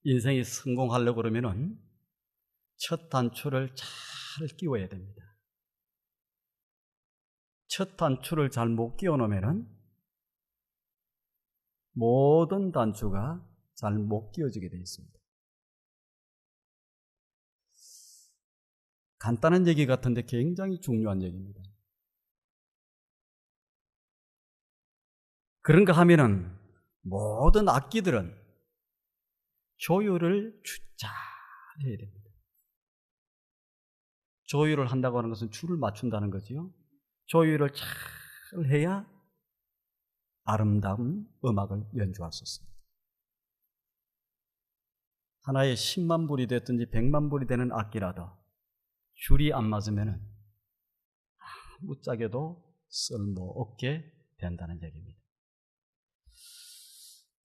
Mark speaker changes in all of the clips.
Speaker 1: 인생이 성공하려고 그러면은 첫 단추를 잘 끼워야 됩니다. 첫 단추를 잘 못 끼워 놓으면은 모든 단추가 잘 못 끼워지게 되어 있습니다. 간단한 얘기 같은데 굉장히 중요한 얘기입니다. 그런가 하면은 모든 악기들은 조율을 잘 해야 됩니다. 조율을 한다고 하는 것은 줄을 맞춘다는 거지요. 조율을 잘 해야 아름다운 음악을 연주할 수 있습니다. 하나에 10만 불이 됐든지 100만 불이 되는 악기라도 줄이 안 맞으면 아무짝에도 쓸모없게 된다는 얘기입니다.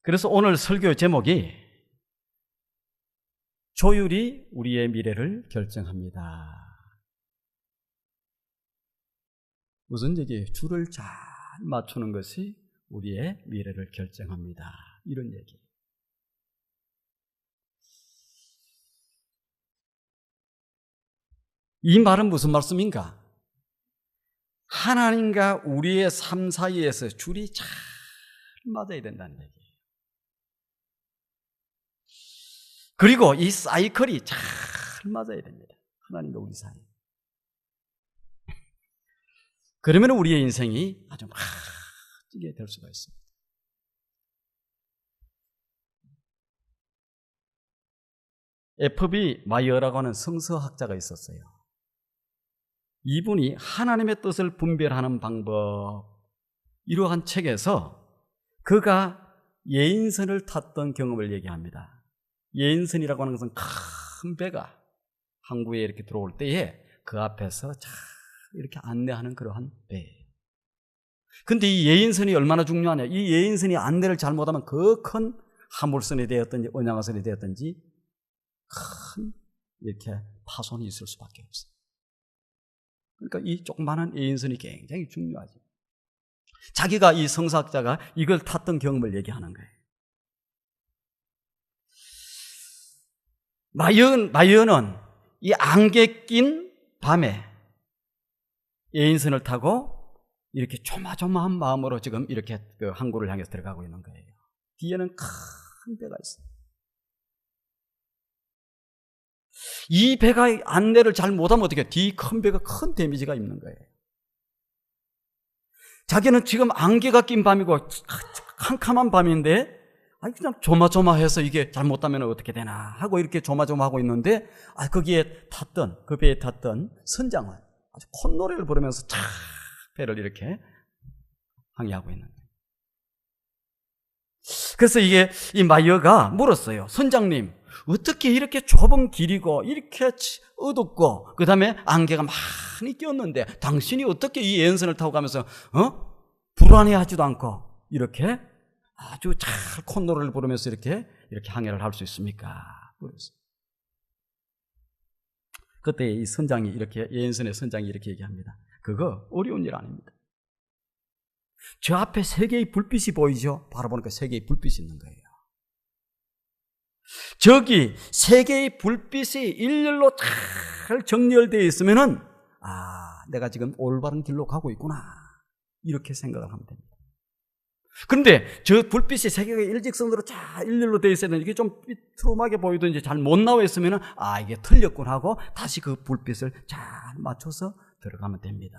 Speaker 1: 그래서 오늘 설교 제목이 조율이 우리의 미래를 결정합니다. 무슨 얘기예요? 줄을 잘 맞추는 것이 우리의 미래를 결정합니다. 이런 얘기. 이 말은 무슨 말씀인가? 하나님과 우리의 삶 사이에서 줄이 잘 맞아야 된다는 얘기예요. 그리고 이 사이클이 잘 맞아야 됩니다. 하나님과 우리 사이. 그러면 우리의 인생이 아주 멋지게 될 수가 있습니다. F.B. 마이어라고 하는 성서학자가 있었어요. 이분이 하나님의 뜻을 분별하는 방법, 이러한 책에서 그가 예인선을 탔던 경험을 얘기합니다. 예인선이라고 하는 것은 큰 배가 항구에 이렇게 들어올 때에 그 앞에서 잘 이렇게 안내하는 그러한 배예요. 근데 이 예인선이 얼마나 중요하냐? 이 예인선이 안내를 잘못하면 그 큰 화물선이 되었든지 언양화선이 되었든지 큰 이렇게 파손이 있을 수밖에 없어요. 그러니까 이 조그마한 예인선이 굉장히 중요하죠. 자기가 이 성사학자가 이걸 탔던 경험을 얘기하는 거예요. 마이어는 이 안개 낀 밤에 예인선을 타고 이렇게 조마조마한 마음으로 지금 이렇게 그 항구를 향해서 들어가고 있는 거예요. 뒤에는 큰 배가 있어요. 이 배가 안내를 잘 못하면 어떻게 해요? 뒤 큰 배가 큰 데미지가 있는 거예요. 자기는 지금 안개가 낀 밤이고 캄캄한 밤인데 그냥 조마조마해서 이게 잘못하면 어떻게 되나 하고 이렇게 조마조마하고 있는데 거기에 탔던 그 배에 탔던 선장은 아주 콧노래를 부르면서 쫙 배를 이렇게 항해하고 있는 거예요. 그래서 이 마이어가 물었어요. 선장님, 어떻게 이렇게 좁은 길이고 이렇게 어둡고 그 다음에 안개가 많이 꼈는데 당신이 어떻게 이 예언선을 타고 가면서 불안해하지도 않고 이렇게 아주 잘 콧노래를 부르면서 이렇게 항해를 할 수 있습니까? 그랬어요. 그때 이 선장이 이렇게 예언선의 선장이 이렇게 얘기합니다. 그거 어려운 일 아닙니다. 저 앞에 세 개의 불빛이 보이죠? 바로 보니까 세 개의 불빛이 있는 거예요. 저기 세 개의 불빛이 일렬로 잘 정렬되어 있으면은 내가 지금 올바른 길로 가고 있구나 이렇게 생각을 하면 됩니다. 그런데 저 불빛이 세 개가 일직선으로 잘 일렬로 되어 있어야 되는데 이게 좀 삐뚤하게 보이든지 잘 못 나와 있으면은 이게 틀렸군 하고 다시 그 불빛을 잘 맞춰서 들어가면 됩니다.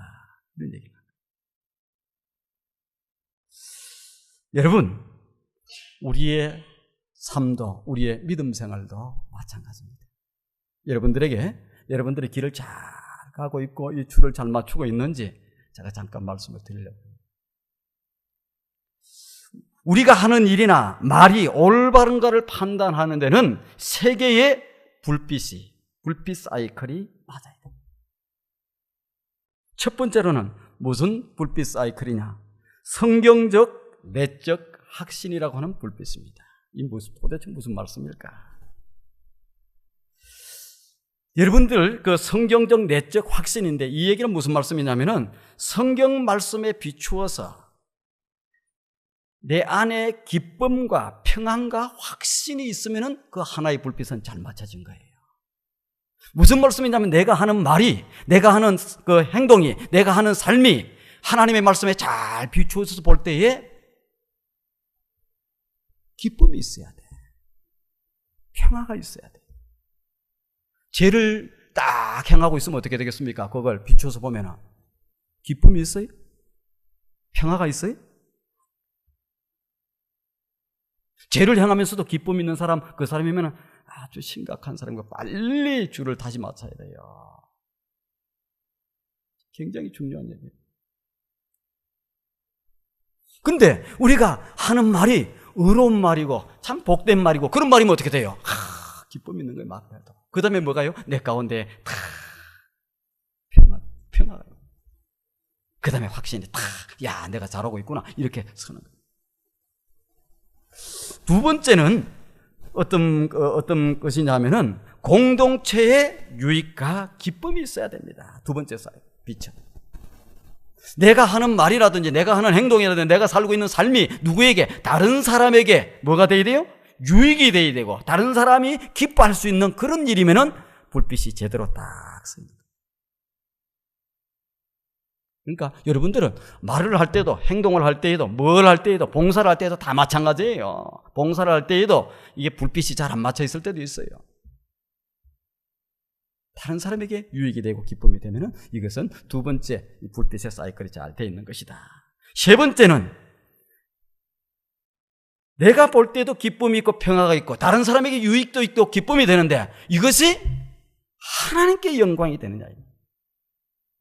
Speaker 1: 이런 얘기입니다. 여러분, 우리의 삶도 우리의 믿음 생활도 마찬가지입니다. 여러분들의 길을 잘 가고 있고 이 줄을 잘 맞추고 있는지 제가 잠깐 말씀을 드리려고 합니다. 우리가 하는 일이나 말이 올바른가를 판단하는 데는 세 개의 불빛 사이클이 맞아야 됩니다. 첫 번째로는 무슨 불빛 사이클이냐? 성경적 내적 확신이라고 하는 불빛입니다. 이 도대체 무슨 말씀일까? 여러분들 그 성경적 내적 확신인데 이 얘기는 무슨 말씀이냐면은 성경 말씀에 비추어서 내 안에 기쁨과 평안과 확신이 있으면 그 하나의 불빛은 잘 맞춰진 거예요. 무슨 말씀이냐면 내가 하는 말이, 내가 하는 그 행동이, 내가 하는 삶이 하나님의 말씀에 잘 비추어서 볼 때에 기쁨이 있어야 돼. 평화가 있어야 돼. 죄를 딱 행하고 있으면 어떻게 되겠습니까? 그걸 비추어서 보면 기쁨이 있어요? 평화가 있어요? 죄를 행하면서도 기쁨 있는 사람, 그 사람이면 아주 심각한 사람과 빨리 줄을 다시 맞춰야 돼요. 굉장히 중요한 얘기예요. 근데 우리가 하는 말이 의로운 말이고 참 복된 말이고 그런 말이면 어떻게 돼요? 기쁨 있는 거예요. 맞아도. 그 다음에 뭐가요? 내 가운데 다 평화가. 그 다음에 확신이 다, 야, 내가 잘하고 있구나. 이렇게 서는 거예요. 두 번째는 어떤 것이냐 하면은 공동체의 유익과 기쁨이 있어야 됩니다. 두 번째 비전. 내가 하는 말이라든지 내가 하는 행동이라든지 내가 살고 있는 삶이 누구에게, 다른 사람에게 뭐가 돼야 돼요? 유익이 돼야 되고 다른 사람이 기뻐할 수 있는 그런 일이면은 불빛이 제대로 딱 씁니다. 그러니까 여러분들은 말을 할 때도, 행동을 할 때에도, 뭘 할 때에도, 봉사를 할 때에도 다 마찬가지예요. 봉사를 할 때에도 이게 불빛이 잘 안 맞춰 있을 때도 있어요. 다른 사람에게 유익이 되고 기쁨이 되면은 이것은 두 번째 불빛의 사이클이 잘 돼 있는 것이다. 세 번째는 내가 볼 때도 기쁨이 있고 평화가 있고 다른 사람에게 유익도 있고 기쁨이 되는데 이것이 하나님께 영광이 되느냐.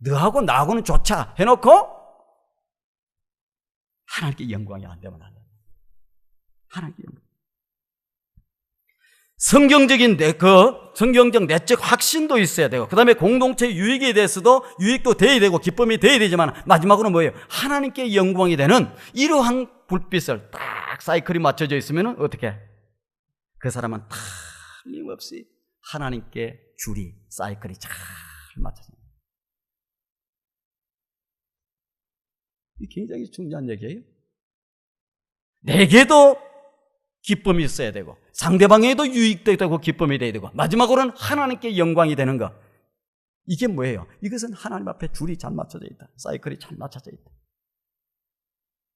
Speaker 1: 너하고 나하고는 좋자 해놓고 하나님께 영광이 안 되면 안 돼요. 하나님께 영광. 성경적 내적 확신도 있어야 되고 그 다음에 공동체 유익에 대해서도 유익도 돼야 되고 기쁨이 돼야 되지만 마지막으로는 뭐예요? 하나님께 영광이 되는 이러한 불빛을 딱 사이클이 맞춰져 있으면 어떻게? 그 사람은 틀림없이 하나님께 줄이 사이클이 잘 맞춰져요. 이게 굉장히 중요한 얘기예요. 내게도 기쁨이 있어야 되고 상대방에도 유익도 되고 기쁨이 돼야 되고 마지막으로는 하나님께 영광이 되는 것. 이게 뭐예요? 이것은 하나님 앞에 줄이 잘 맞춰져 있다. 사이클이 잘 맞춰져 있다.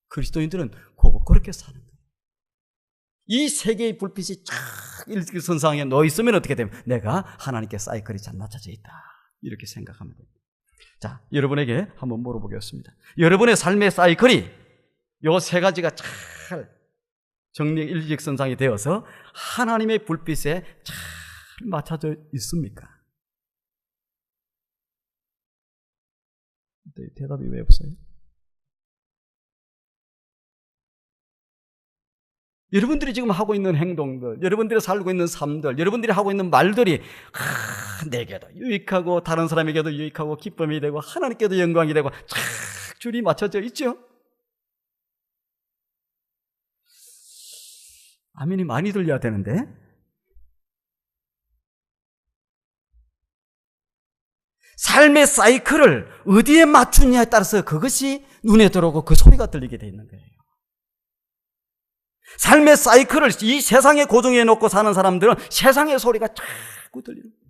Speaker 1: 그리스도인들은 그렇게 사는 거예요. 이 세 개의 불빛이 쫙 일직선상에 놓여 있으면 어떻게 되면 내가 하나님께 사이클이 잘 맞춰져 있다. 이렇게 생각하면 됩니다. 자, 여러분에게 한번 물어보겠습니다. 여러분의 삶의 사이클이 요 세 가지가 잘 정리 일직선상이 되어서 하나님의 불빛에 잘 맞춰져 있습니까? 대답이 왜 없어요? 여러분들이 지금 하고 있는 행동들, 여러분들이 살고 있는 삶들, 여러분들이 하고 있는 말들이 내게도 유익하고 다른 사람에게도 유익하고 기쁨이 되고 하나님께도 영광이 되고 쫙 줄이 맞춰져 있죠? 아멘이 많이 들려야 되는데 삶의 사이클을 어디에 맞추냐에 따라서 그것이 눈에 들어오고 그 소리가 들리게 돼 있는 거예요. 삶의 사이클을 이 세상에 고정해 놓고 사는 사람들은 세상의 소리가 자꾸 들리는 거예요.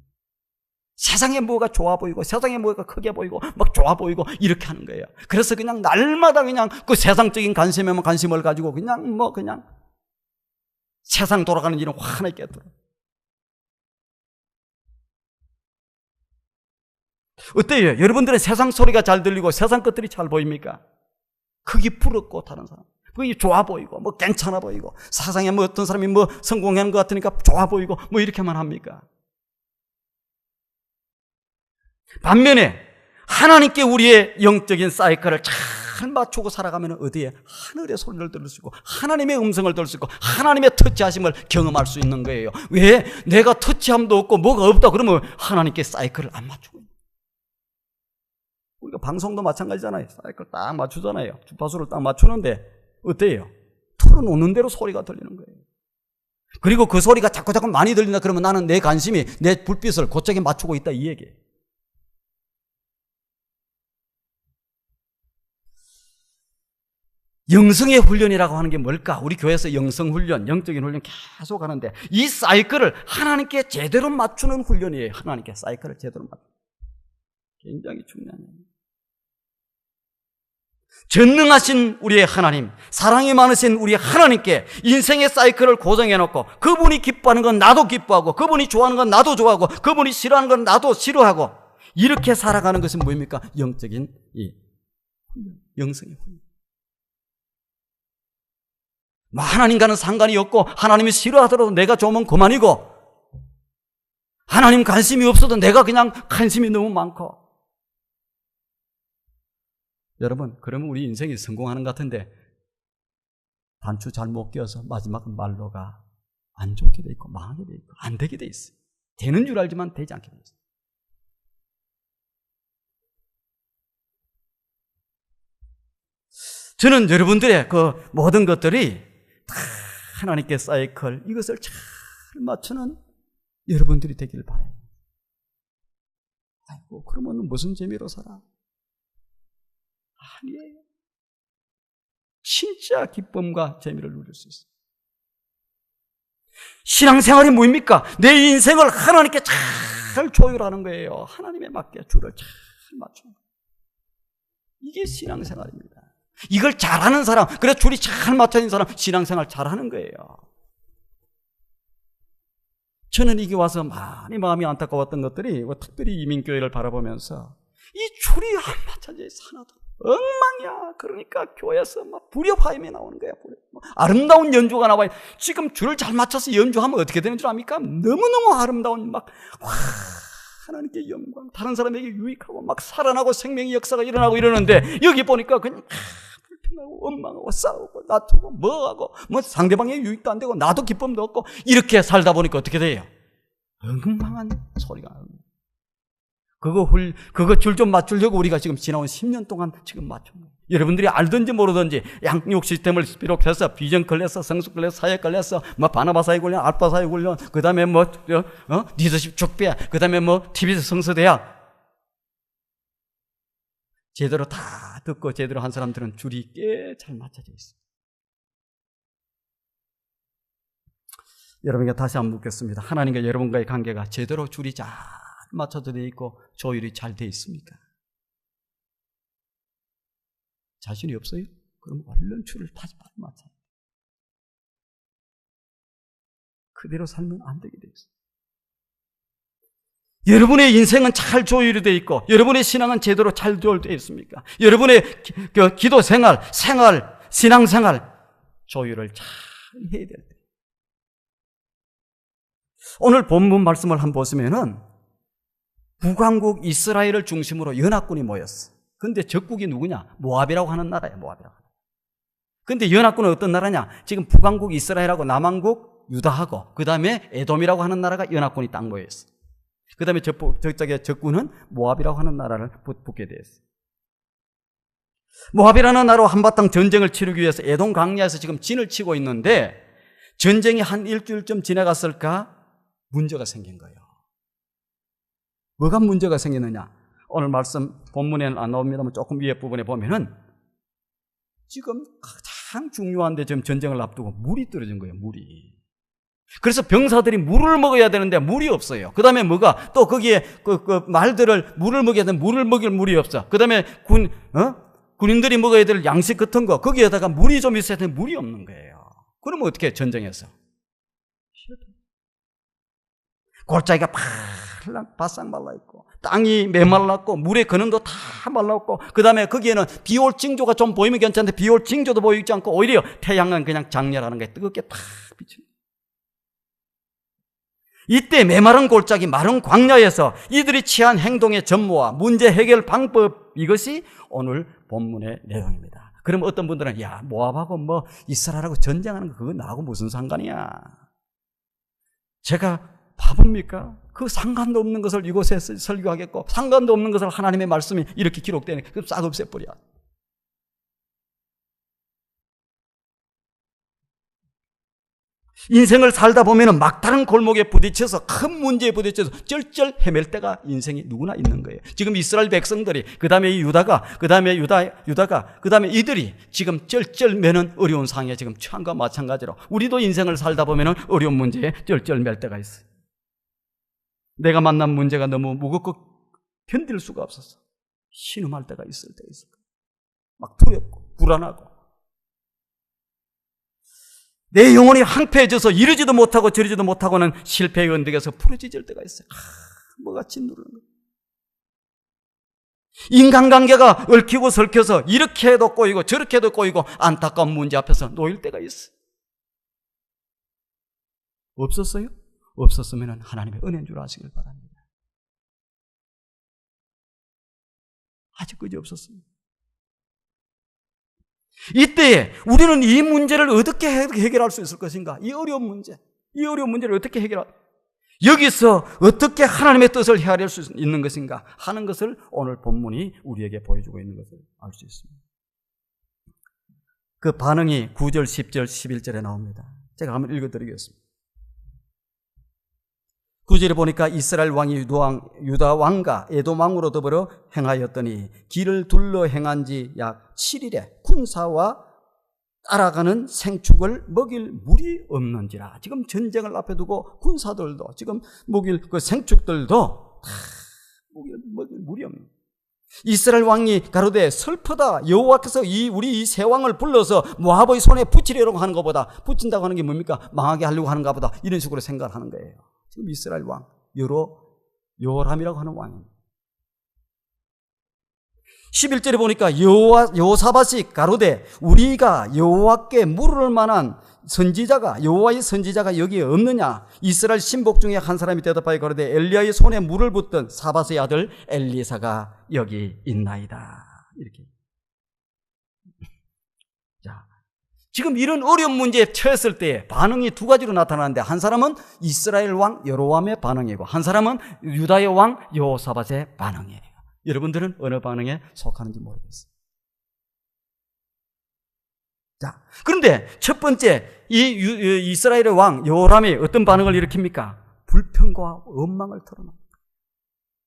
Speaker 1: 세상에 뭐가 좋아 보이고 세상에 뭐가 크게 보이고 막 좋아 보이고 이렇게 하는 거예요. 그래서 그냥 날마다 그냥 그 세상적인 관심에만 관심을 가지고 그냥 세상 돌아가는 일은 환하게 깨들어. 어때요? 여러분들의 세상 소리가 잘 들리고 세상 것들이 잘 보입니까? 크기 부럽고 다른 사람 그게 좋아 보이고 뭐 괜찮아 보이고 세상에 뭐 어떤 사람이 뭐 성공하는 것 같으니까 좋아 보이고 뭐 이렇게만 합니까? 반면에 하나님께 우리의 영적인 사이클을 잘 맞추고 살아가면 어디에? 하늘의 소리를 들을 수 있고 하나님의 음성을 들을 수 있고 하나님의 터치하심을 경험할 수 있는 거예요. 왜? 내가 터치함도 없고 뭐가 없다 그러면 하나님께 사이클을 안 맞추고 있는 거예요. 우리가 방송도 마찬가지잖아요. 사이클 딱 맞추잖아요. 주파수를 딱 맞추는데 어때요? 틀어놓는 대로 소리가 들리는 거예요. 그리고 그 소리가 자꾸 많이 들린다 그러면 나는 내 관심이 내 불빛을 그쪽에 맞추고 있다 이 얘기예요. 영성의 훈련이라고 하는 게 뭘까? 우리 교회에서 영성 훈련, 영적인 훈련 계속 하는데 이 사이클을 하나님께 제대로 맞추는 훈련이에요. 하나님께 사이클을 제대로 맞추는. 굉장히 중요한 일입니다. 전능하신 우리의 하나님, 사랑이 많으신 우리 하나님께 인생의 사이클을 고정해놓고 그분이 기뻐하는 건 나도 기뻐하고 그분이 좋아하는 건 나도 좋아하고 그분이 싫어하는 건 나도 싫어하고 이렇게 살아가는 것은 뭐입니까? 영적인 이 훈련, 영성의 훈련. 뭐 하나님과는 상관이 없고 하나님이 싫어하더라도 내가 좋으면 그만이고 하나님 관심이 없어도 내가 그냥 관심이 너무 많고. 여러분, 그러면 우리 인생이 성공하는 것 같은데 단추 잘못 끼워서 마지막 말로가 안 좋게 돼 있고 망하게 돼 있고 안 되게 돼 있어요. 되는 줄 알지만 되지 않게 돼 있어요. 저는 여러분들의 그 모든 것들이 다 하나님께 사이클 이것을 잘 맞추는 여러분들이 되기를 바라요. 아이고, 그러면 무슨 재미로 살아? 아니에요. 진짜 기쁨과 재미를 누릴 수 있어요. 신앙생활이 뭐입니까? 내 인생을 하나님께 잘 조율하는 거예요. 하나님에 맞게 줄을 잘 맞추는 거예요. 이게 신앙생활입니다. 이걸 잘하는 사람, 그래 줄이 잘 맞춰진 사람 신앙생활 잘하는 거예요. 저는 이게 와서 많이 마음이 안타까웠던 것들이 특별히 이민교회를 바라보면서 이 줄이 안 맞춰져 있어. 하나도 엉망이야. 그러니까 교회에서 막 불협화음이 나오는 거야. 아름다운 연주가 나와요. 지금 줄을 잘 맞춰서 연주하면 어떻게 되는 줄 압니까? 너무너무 아름다운 막 하나님께 영광, 다른 사람에게 유익하고 막 살아나고 생명의 역사가 일어나고 이러는데 여기 보니까 그냥 불평하고 원망하고 싸우고 다투고 뭐하고 뭐 상대방에게 유익도 안 되고 나도 기쁨도 없고 이렇게 살다 보니까 어떻게 돼요? 엉망한 소리가 나요. 그거 줄 좀 맞추려고 우리가 지금 지나온 10년 동안 지금 맞춘 거예요. 여러분들이 알든지 모르든지 양육 시스템을 비롯해서 비전 클래스, 성숙 클래스, 사역 클래스, 뭐 바나바 사역 훈련, 알파 사역 훈련, 그 다음에 뭐 리더십 축배, 그 다음에 뭐 TV 성서대학 제대로 다 듣고 제대로 한 사람들은 줄이 꽤 잘 맞춰져 있어요. 여러분께 다시 한번 묻겠습니다. 하나님과 여러분과의 관계가 제대로 줄이 잘 맞춰져 있고 조율이 잘 돼 있습니까? 자신이 없어요? 그럼 얼른 줄을 다시 맞춰요. 그대로 살면 안 되게 돼 있어요. 여러분의 인생은 잘 조율이 되어 있고 여러분의 신앙은 제대로 잘 조율되어 있습니까? 여러분의 기도 생활, 신앙생활 조율을 잘 해야 될 때. 오늘 본문 말씀을 한번 보시면은 북왕국 이스라엘을 중심으로 연합군이 모였어. 근데 적국이 누구냐? 모압이라고 하는 나라예요. 모압이라고. 근데 연합군은 어떤 나라냐? 지금 북왕국 이스라엘하고 남왕국 유다하고 그 다음에 에돔이라고 하는 나라가 연합군이 딱 모였어. 그 다음에 저쪽에 적군은 모압이라고 하는 나라를 붙게 됐어요. 모압이라는 나라로 한바탕 전쟁을 치르기 위해서 에돔 강야에서 지금 진을 치고 있는데 전쟁이 한 일주일쯤 지나갔을까? 문제가 생긴 거예요. 뭐가 문제가 생기느냐? 오늘 말씀 본문에는 안 나옵니다만 조금 위에 부분에 보면은 지금 가장 중요한데 지금 전쟁을 앞두고 물이 떨어진 거예요. 물이. 그래서 병사들이 물을 먹어야 되는데 물이 없어요. 그 다음에 뭐가 또 거기에 그 말들을 물을 먹여야 되는데 물을 먹일 물이 없어. 그 다음에 군인들이 먹어야 될 양식 같은 거 거기에다가 물이 좀 있어야 되는데 물이 없는 거예요. 그러면 어떻게 해? 전쟁에서 골짜기가 바싹 말라있고 땅이 메말랐고 물의 근원도 다 말랐고 그 다음에 거기에는 비올 징조가 좀 보이면 괜찮은데 비올 징조도 보이지 않고 오히려 태양은 그냥 장렬하는 게 뜨겁게 탁 비치는. 이때 메마른 골짜기 마른 광야에서 이들이 취한 행동의 전모와 문제 해결 방법, 이것이 오늘 본문의 내용입니다. 그럼 어떤 분들은 야 모압하고 뭐 이스라엘하고 전쟁하는 거 그거 나하고 무슨 상관이야? 제가 바보입니까? 그 상관도 없는 것을 이곳에 설교하겠고 상관도 없는 것을 하나님의 말씀이 이렇게 기록되는 그럼 싹 없애버려. 인생을 살다 보면 막다른 골목에 부딪혀서 큰 문제에 부딪혀서 쩔쩔 헤맬 때가 인생이 누구나 있는 거예요. 지금 이스라엘 백성들이, 그 다음에 유다가, 그 다음에 유다가, 그 다음에 이들이 지금 쩔쩔 매는 어려운 상황에 지금 처한과 마찬가지로 우리도 인생을 살다 보면 어려운 문제에 쩔쩔 맬 때가 있어요. 내가 만난 문제가 너무 무겁고 견딜 수가 없어서 신음할 때가 있을 때가 있을 거예요. 막 두렵고 불안하고 내 영혼이 황폐해져서 이러지도 못하고 저러지도 못하고는 실패의 언덕에서 부러지질 때가 있어요. 뭐가 짓누르는 거예요. 인간관계가 얽히고 설켜서 이렇게 해도 꼬이고 저렇게 해도 꼬이고 안타까운 문제 앞에서 놓일 때가 있어요. 없었어요? 없었으면 하나님의 은혜인 줄 아시길 바랍니다. 아직 그지 없었습니다. 이때에 우리는 이 문제를 어떻게 해결할 수 있을 것인가? 이 어려운 문제를 어떻게 여기서 어떻게 하나님의 뜻을 헤아릴 수 있는 것인가 하는 것을 오늘 본문이 우리에게 보여주고 있는 것을 알 수 있습니다. 그 반응이 9절, 10절, 11절에 나옵니다. 제가 한번 읽어드리겠습니다. 9절에 보니까 이스라엘 왕이 유다 왕과 에돔 왕으로 더불어 행하였더니 길을 둘러 행한 지 약 7일에 군사와 따라가는 생축을 먹일 물이 없는지라. 지금 전쟁을 앞에 두고 군사들도 지금 먹일 그 생축들도 다 먹일 물이 없는. 이스라엘 왕이 가로되 슬프다. 여호와께서 우리 이 세 왕을 불러서 모압의 손에 붙이려고 하는 것보다, 붙인다고 하는 게 뭡니까? 망하게 하려고 하는가 보다, 이런 식으로 생각하는 거예요. 지금 이스라엘 왕 요람이라고 하는 왕입니다. 11절에 보니까 여호사밧이 가로되 우리가 여호와께 물을 만한 선지자가, 여호와의 선지자가 여기에 없느냐? 이스라엘 신복 중에 한 사람이 대답하여 가로되 엘리야의 손에 물을 붓던 사밧의 아들 엘리사가 여기 있나이다. 이렇게. 자, 지금 이런 어려운 문제에 처했을 때 반응이 두 가지로 나타나는데, 한 사람은 이스라엘 왕 여로보암의 반응이고 한 사람은 유다의 왕 여호사밧의 반응이에요. 여러분들은 어느 반응에 속하는지 모르겠어요. 자, 그런데 첫 번째 이 이스라엘의 왕 여호람이 어떤 반응을 일으킵니까? 불평과 원망을 털어놓습니다.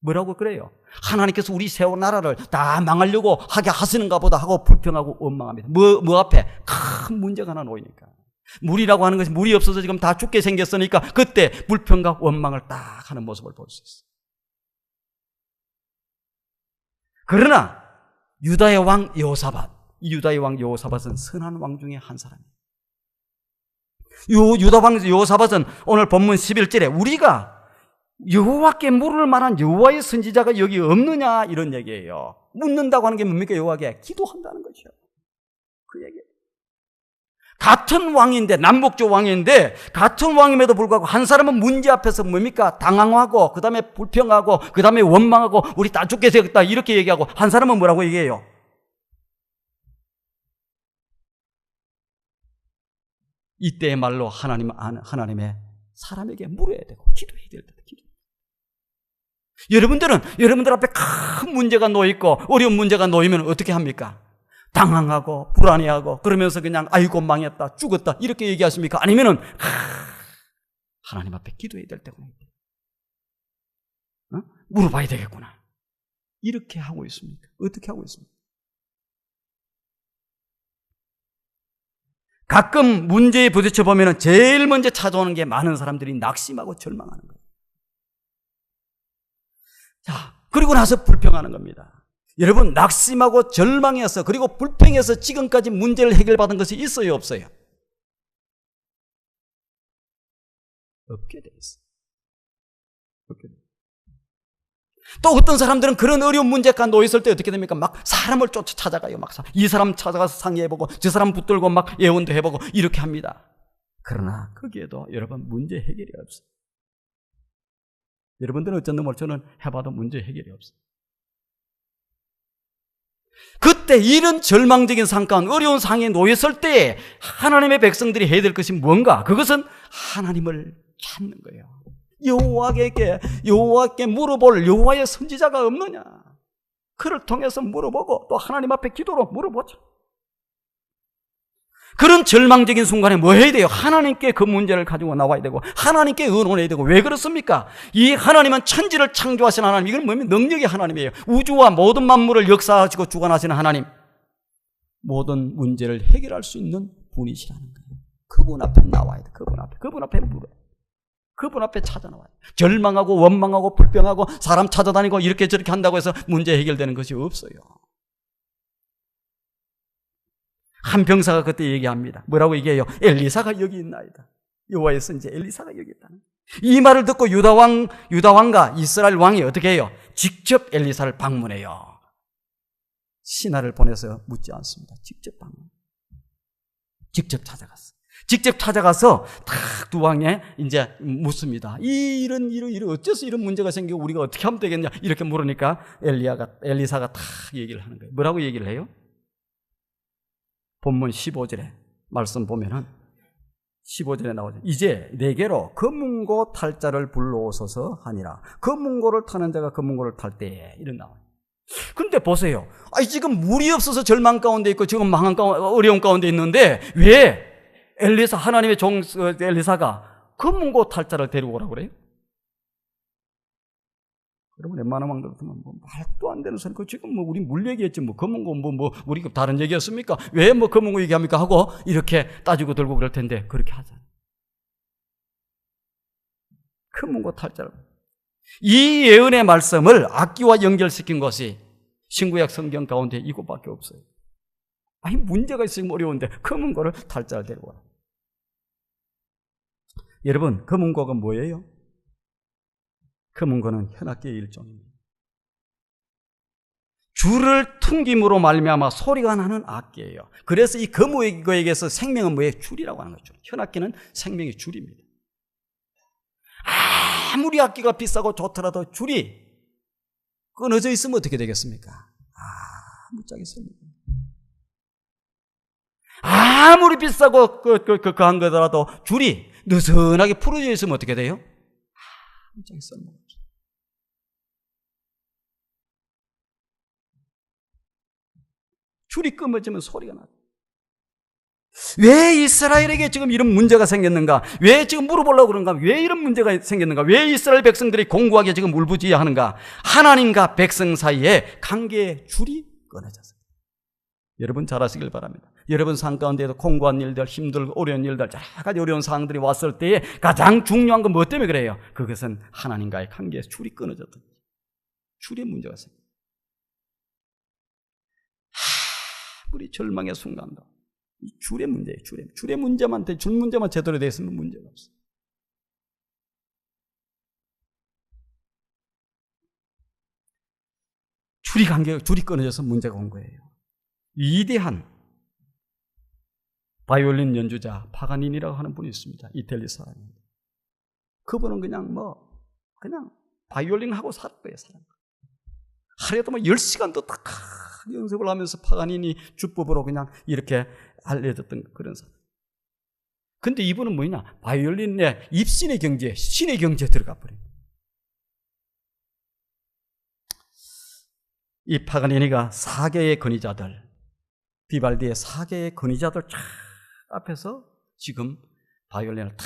Speaker 1: 뭐라고 그래요? 하나님께서 우리 세 나라를 다 망하려고 하게 하시는가 보다 하고 불평하고 원망합니다. 뭐 앞에? 큰 문제가 하나 놓이니까. 물이라고 하는 것이, 물이 없어서 지금 다 죽게 생겼으니까 그때 불평과 원망을 딱 하는 모습을 볼 수 있어요. 그러나 유다의 왕 여호사밧, 이 유다의 왕 여호사밧은 선한 왕 중에 한 사람이에요. 유다 왕 여호사밧은 오늘 본문 11절에 우리가 여호와께 물을 만한 여호와의 선지자가 여기 없느냐, 이런 얘기예요. 묻는다고 하는 게 뭡니까? 여호와께 기도한다는 거죠. 그 얘기예요. 같은 왕인데, 남북조 왕인데 같은 왕임에도 불구하고 한 사람은 문제 앞에서 뭡니까? 당황하고, 그 다음에 불평하고, 그 다음에 원망하고, 우리 다 죽게 되겠다 이렇게 얘기하고, 한 사람은 뭐라고 얘기해요? 이때의 말로 하나님의 사람에게 물어야 되고 기도해야 될 때다. 여러분들 앞에 큰 문제가 놓여있고 어려운 문제가 놓이면 어떻게 합니까? 당황하고 불안해하고 그러면서 그냥 아이고 망했다, 죽었다 이렇게 얘기하십니까? 아니면은 하나님 앞에 기도해야 될 때구나, 물어봐야 되겠구나, 이렇게 하고 있습니까? 어떻게 하고 있습니까? 가끔 문제에 부딪혀 보면 제일 먼저 찾아오는 게 많은 사람들이 낙심하고 절망하는 거예요. 자, 그리고 나서 불평하는 겁니다. 여러분, 낙심하고 절망해서 그리고 불평해서 지금까지 문제를 해결받은 것이 있어요, 없어요? 없게 돼 있어요. 없게 돼 있어요. 또 어떤 사람들은 그런 어려운 문제가 놓였을 때 어떻게 됩니까? 막 사람을 찾아가요. 막 이 사람 찾아가서 상의해보고 저 사람 붙들고 막 예언도 해보고 이렇게 합니다. 그러나 거기에도 여러분 문제 해결이 없어요. 여러분들은 어쩐지 모르 저는 해봐도 문제 해결이 없어요. 그때 이런 절망적인 상황, 어려운 상황에 놓였을 때 하나님의 백성들이 해야 될 것이 뭔가? 그것은 하나님을 찾는 거예요. 여호와께 물어볼 여호와의 선지자가 없느냐? 그를 통해서 물어보고 또 하나님 앞에 기도로 물어보죠. 그런 절망적인 순간에 뭐 해야 돼요? 하나님께 그 문제를 가지고 나와야 되고 하나님께 의논해야 되고. 왜 그렇습니까? 이 하나님은 천지를 창조하신 하나님, 이건 뭐냐면 능력의 하나님이에요. 우주와 모든 만물을 역사하시고 주관하시는 하나님, 모든 문제를 해결할 수 있는 분이시라는 거예요. 그분 앞에 나와야 돼. 그분 앞에 물어. 그분 앞에 찾아 나와야 돼. 절망하고 원망하고 불평하고 사람 찾아다니고 이렇게 저렇게 한다고 해서 문제 해결되는 것이 없어요. 한 병사가 그때 얘기합니다. 뭐라고 얘기해요? 엘리사가 여기 있나이다. 여호와의 선지 엘리사가 여기 있다. 이 말을 듣고 유다왕과 이스라엘 왕이 어떻게 해요? 직접 엘리사를 방문해요. 신하를 보내서 묻지 않습니다. 직접 방문. 직접 찾아갔어. 직접 찾아가서 딱 두 왕에 이제 묻습니다. 이런 어째서 이런 문제가 생기고 우리가 어떻게 하면 되겠냐 이렇게 물으니까 엘리사가 딱 얘기를 하는 거예요. 뭐라고 얘기를 해요? 본문 15절에 말씀 보면은 15절에 나오죠. 이제 내게로 검은고 탈 자를 불러오소서 하니라. 검은고를 타는 자가 검은고를 탈 때에 이런 나와요. 근데 보세요. 지금 물이 없어서 절망 가운데 있고 지금 어려운 가운데 있는데 왜 엘리사, 하나님의 종 엘리사가 검은고 탈 자를 데리고 오라고 그래요? 여러분 웬만한 왕들 같으면 말도 안 되는 소리. 지금 우리 물 얘기했지 검은고 우리 다른 얘기였습니까? 왜 검은고 얘기합니까? 하고 이렇게 따지고 들고 그럴 텐데 그렇게 하잖아요. 검은고 탈자를. 이 예언의 말씀을 악기와 연결시킨 것이 신구약 성경 가운데 이것밖에 없어요. 문제가 있으면 어려운데 검은고를 탈자를 데리고 와라. 여러분 검은고가 뭐예요? 검은고는 현악기의 일종입니다. 줄을 퉁김으로 말미암아 소리가 나는 악기예요. 그래서 이 검은고에게서 생명은 뭐예요? 줄이라고 하는 거죠. 현악기는 생명의 줄입니다. 아무리 악기가 비싸고 좋더라도 줄이 끊어져 있으면 어떻게 되겠습니까? 무짝이 씁니다. 아무리 비싸고 한 거더라도 줄이 느슨하게 풀어져 있으면 어떻게 돼요? 무짝이 씁니다. 줄이 끊어지면 소리가 나요. 왜 이스라엘에게 지금 이런 문제가 생겼는가? 왜 지금 물어보려고 그런가? 왜 이런 문제가 생겼는가? 왜 이스라엘 백성들이 공고하게 지금 울부짖어하는가? 하나님과 백성 사이에 관계의 줄이 끊어졌어요. 여러분 잘 아시길 바랍니다. 여러분 삶 가운데에도 공고한 일들, 힘들고 어려운 일들, 여러 가지 어려운 상황들이 왔을 때에 가장 중요한 건 뭐 때문에 그래요? 그것은 하나님과의 관계의 줄이 끊어졌던 줄의 문제가 생겨요. 우리 절망의 순간도 이 줄의 문제예요. 줄의 문제만 제대로 됐으면 문제가 없어요. 줄이 끊어져서 문제가 온 거예요. 위대한 바이올린 연주자 파가니니라고 하는 분이 있습니다. 이태리 사람입니다. 그분은 그냥 바이올린 하고 살았고요. 하루에도 10시간도 딱 연습을 하면서 파가니니 주법으로 그냥 이렇게 알려졌던 그런 사람. 근데 이분은 뭐냐? 바이올린의 입신의 경지에, 신의 경지에 들어가 버린 거예요. 이 파가니니가 4개의 권위자들, 비발디의 4개의 권위자들 쫙 앞에서 지금 바이올린을 다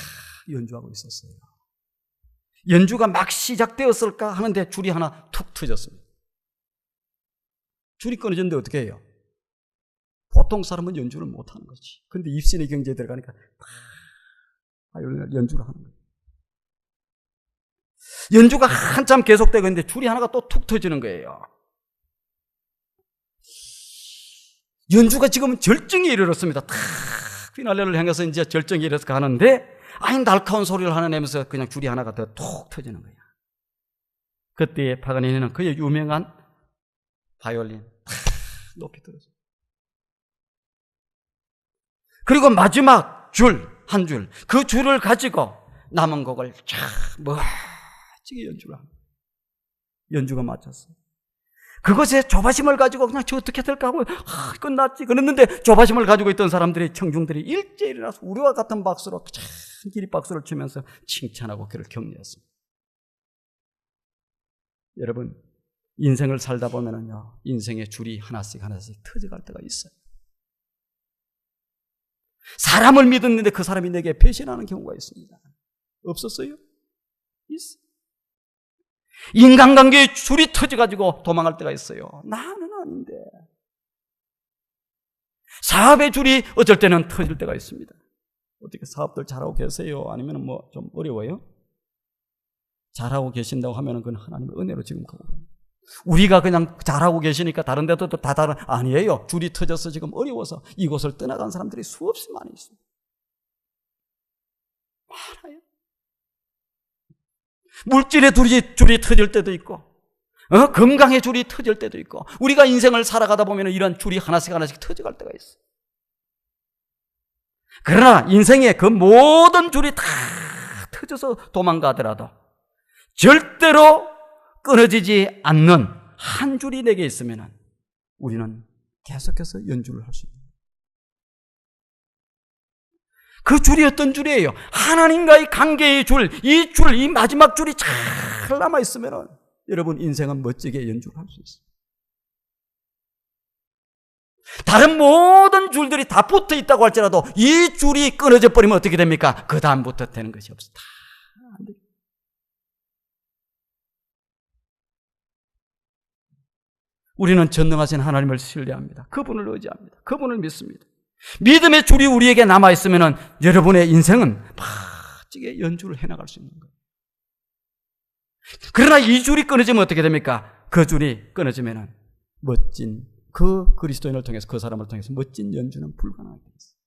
Speaker 1: 연주하고 있었어요. 연주가 막 시작되었을까 하는데 줄이 하나 툭 터졌습니다. 줄이 끊어졌는데 어떻게 해요? 보통 사람은 연주를 못하는 거지. 근데 입신의 경지에 들어가니까 바이올린을 연주를 하는 거예요. 연주가 한참 계속되고 있는데 줄이 하나가 또 툭 터지는 거예요. 연주가 지금 절정에 이르렀습니다. 탁 피날레를 향해서 이제 절정에 이르러서 가는데 날카로운 소리를 하나 내면서 그냥 줄이 하나가 더 툭 터지는 거야. 그때 파가니니는 그의 유명한 바이올린 탁 높이 들었어요. 그리고 마지막 한 줄, 그 줄을 가지고 남은 곡을 쫙 멋지게 연주를 합니다. 연주가 마쳤어요. 그것에 조바심을 가지고 그냥 저 어떻게 될까 하고 끝났지 그랬는데 조바심을 가지고 있던 사람들이 청중들이 일제히 일어나서 우리와 같은 박수로 길이 박수를 치면서 칭찬하고 그를 격려했습니다. 여러분 인생을 살다 보면은요 인생의 줄이 하나씩 터져갈 때가 있어요. 사람을 믿었는데 그 사람이 내게 배신하는 경우가 있습니다. 없었어요? 있어. 인간관계에 줄이 터져가지고 도망갈 때가 있어요. 나는 아닌데. 사업의 줄이 어쩔 때는 터질 때가 있습니다. 어떻게 사업들 잘하고 계세요? 아니면 뭐 좀 어려워요? 잘하고 계신다고 하면 그건 하나님의 은혜로 지금 가고. 우리가 그냥 잘하고 계시니까 다른 데도 다 다른, 아니에요. 줄이 터져서 지금 어려워서 이곳을 떠나간 사람들이 수없이 많이 있습니다. 많아요. 물질의 줄이 터질 때도 있고, 건강의 줄이 터질 때도 있고, 우리가 인생을 살아가다 보면 이런 줄이 하나씩 터져갈 때가 있어. 그러나 인생의 그 모든 줄이 다 터져서 도망가더라도 절대로 끊어지지 않는 한 줄이 내게 있으면 우리는 계속해서 연주를 할 수 있는 거예요. 그 줄이 어떤 줄이에요? 하나님과의 관계의 줄, 이 마지막 줄이 잘 남아있으면 여러분 인생은 멋지게 연주를 할 수 있어요. 다른 모든 줄들이 다 붙어 있다고 할지라도 이 줄이 끊어져 버리면 어떻게 됩니까? 그 다음부터 되는 것이 없어. 다 안 돼요. 우리는 전능하신 하나님을 신뢰합니다. 그분을 의지합니다. 그분을 믿습니다. 믿음의 줄이 우리에게 남아있으면 여러분의 인생은 멋지게 연주를 해나갈 수 있는 거예요. 그러나 이 줄이 끊어지면 어떻게 됩니까? 그 줄이 끊어지면 멋진 그 그리스도인을 통해서, 그 사람을 통해서 멋진 연주는 불가능하게 됐어요.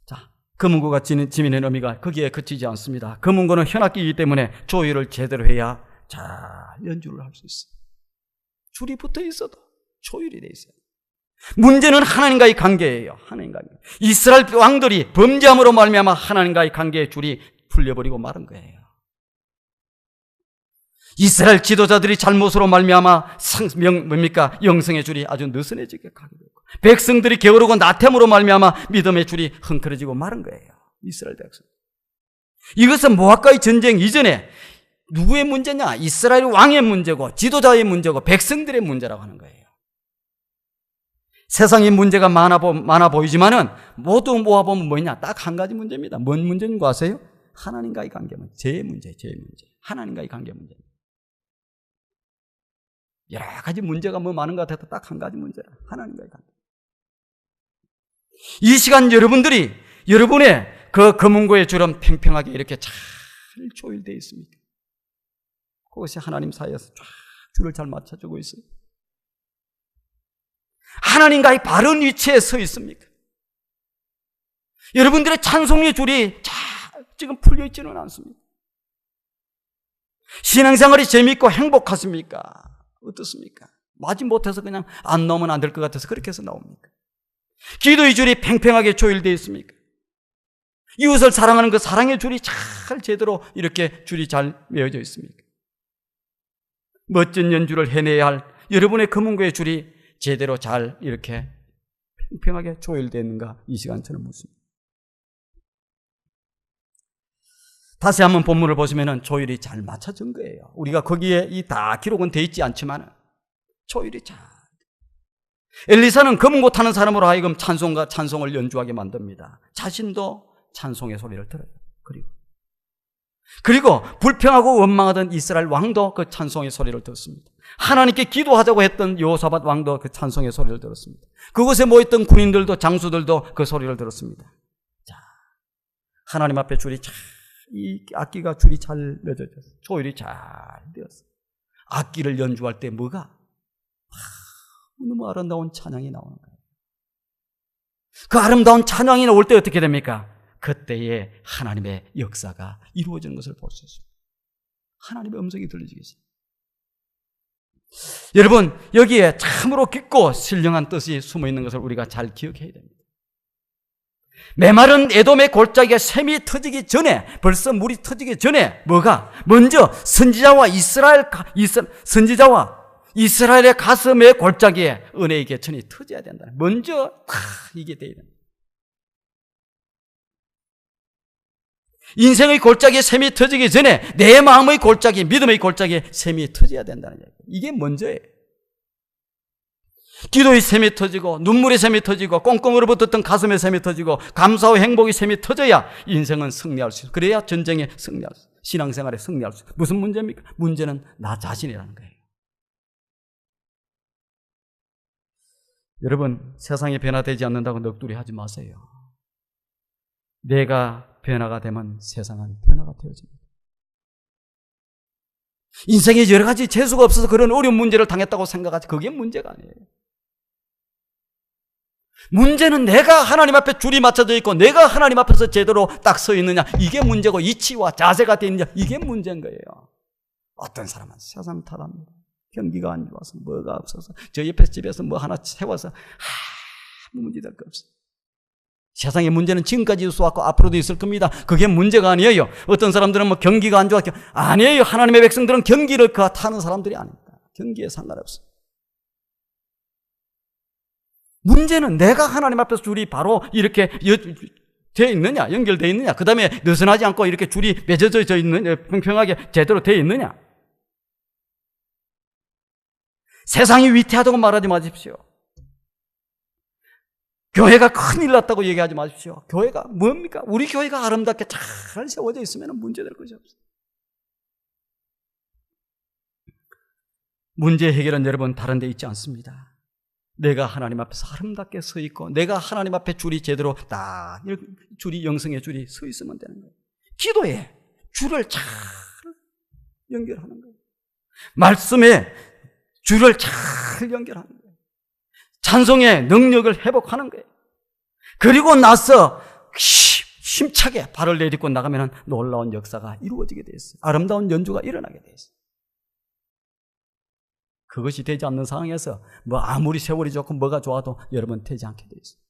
Speaker 1: 자, 금은고가 지니는 의미가 거기에 그치지 않습니다. 금은고는 현악기이기 때문에 조율을 제대로 해야 잘 연주를 할 수 있어요. 줄이 붙어 있어도 조율이 돼 있어요. 문제는 하나님과의 관계예요. 하나님과의 관계. 이스라엘 왕들이 범죄함으로 말미암아 하나님과의 관계의 줄이 풀려버리고 마른 거예요. 이스라엘 지도자들이 잘못으로 말미암아 영성의 줄이 아주 느슨해지게 가게 되고, 백성들이 게으르고 나태함으로 말미암아 믿음의 줄이 흥크러지고 마른 거예요. 이스라엘 백성. 이것은 모압과의 전쟁 이전에 누구의 문제냐? 이스라엘 왕의 문제고 지도자의 문제고 백성들의 문제라고 하는 거예요. 세상의 문제가 많아 보이지만은 모두 모아보면 뭐냐? 딱 한 가지 문제입니다. 뭔 문제인 거 아세요? 하나님과의 관계 문제. 제 문제. 하나님과의 관계 문제. 여러 가지 문제가 뭐 많은 것 같아도 딱 한 가지 문제야. 하나님과의 관계. 이 시간 여러분들이 여러분의 그 금은고의 줄은 팽팽하게 이렇게 잘 조율되어 있습니까? 그것이 하나님 사이에서 쫙 줄을 잘 맞춰주고 있어요. 하나님과의 바른 위치에 서 있습니까? 여러분들의 찬송의 줄이 잘 지금 풀려 있지는 않습니다. 신앙생활이 재미있고 행복하십니까? 어떻습니까? 마지못해서 그냥 안 나오면 안 될 것 같아서 그렇게 해서 나옵니까? 기도의 줄이 팽팽하게 조율되어 있습니까? 이웃을 사랑하는 그 사랑의 줄이 잘 제대로 이렇게 줄이 잘 메어져 있습니까? 멋진 연주를 해내야 할 여러분의 금은고의 줄이 제대로 잘 이렇게 팽팽하게 조율되어 있는가? 이 시간 저는 묻습니다. 다시 한번 본문을 보시면 조율이 잘 맞춰진 거예요. 우리가 거기에 다 기록은 되어 있지 않지만 조율이 잘. 엘리사는 금은고 타는 사람으로 하여금 찬송을 연주하게 만듭니다. 자신도 찬송의 소리를 들어요. 그리고 불평하고 원망하던 이스라엘 왕도 그 찬송의 소리를 들었습니다. 하나님께 기도하자고 했던 여호사밧 왕도 그 찬송의 소리를 들었습니다. 그곳에 모였던 군인들도 장수들도 그 소리를 들었습니다. 자, 하나님 앞에 이 악기가 줄이 잘 맺어졌어요. 조율이 잘 되었어요. 악기를 연주할 때 뭐가? 너무 아름다운 찬양이 나오는 거예요. 그 아름다운 찬양이 나올 때 어떻게 됩니까? 그때에 하나님의 역사가 이루어지는 것을 볼 수 있습니다. 하나님의 음성이 들리기 시작합니다. 여러분, 여기에 참으로 깊고 신령한 뜻이 숨어있는 것을 우리가 잘 기억해야 됩니다. 메마른 에돔의 골짜기가 샘이 터지기 전에, 벌써 물이 터지기 전에 뭐가? 먼저 선지자와 이스라엘의 가슴의 골짜기에 은혜의 개천이 터져야 된다. 먼저 이게 돼야 된다. 인생의 골짜기에 샘이 터지기 전에 내 마음의 골짜기, 믿음의 골짜기에 샘이 터져야 된다는 얘기예요. 이게 먼저예요. 기도의 샘이 터지고 눈물의 샘이 터지고 꽁꽁 얼어붙었던 가슴의 샘이 터지고 감사와 행복의 샘이 터져야 인생은 승리할 수 있어요. 그래야 전쟁에 승리할 수 있어요. 신앙생활에 승리할 수 있어요. 무슨 문제입니까? 문제는 나 자신이라는 거예요. 여러분, 세상이 변화되지 않는다고 넋두리 하지 마세요. 내가 변화가 되면 세상은 변화가 되어집니다. 인생에 여러 가지 재수가 없어서 그런 어려운 문제를 당했다고 생각하지, 그게 문제가 아니에요. 문제는 내가 하나님 앞에 줄이 맞춰져 있고 내가 하나님 앞에서 제대로 딱 서 있느냐, 이게 문제고, 이치와 자세가 되어 있느냐, 이게 문제인 거예요. 어떤 사람은 세상 탓합니다. 경기가 안 좋아서, 뭐가 없어서, 저 옆에 집에서 뭐 하나 세워서 아무 문제 될 거 없어요. 세상의 문제는 지금까지도 쏘았고 앞으로도 있을 겁니다. 그게 문제가 아니에요. 어떤 사람들은 뭐 경기가 안 좋았고, 아니에요. 하나님의 백성들은 경기를 타는 사람들이 아닙니다. 경기에 상관없어요. 문제는 내가 하나님 앞에서 줄이 바로 이렇게 되어 있느냐, 연결되어 있느냐, 그 다음에 느슨하지 않고 이렇게 줄이 맺어져 있느냐, 평평하게 제대로 되어 있느냐. 세상이 위태하다고 말하지 마십시오. 교회가 큰일 났다고 얘기하지 마십시오. 교회가 뭡니까? 우리 교회가 아름답게 잘 세워져 있으면 문제될 것이 없어요. 문제 해결은 여러분 다른 데 있지 않습니다. 내가 하나님 앞에서 아름답게 서 있고 내가 하나님 앞에 줄이 제대로 딱 줄이 영성의 줄이 서 있으면 되는 거예요. 기도에 줄을 잘 연결하는 거예요. 말씀에 줄을 잘 연결하는 거예요. 찬송의 능력을 회복하는 거예요. 그리고 나서 힘차게 발을 내딛고 나가면 놀라운 역사가 이루어지게 되어 있어요. 아름다운 연주가 일어나게 되어 있어요. 그것이 되지 않는 상황에서 뭐 아무리 세월이 좋고 뭐가 좋아도 여러분 되지 않게 되어 있어요.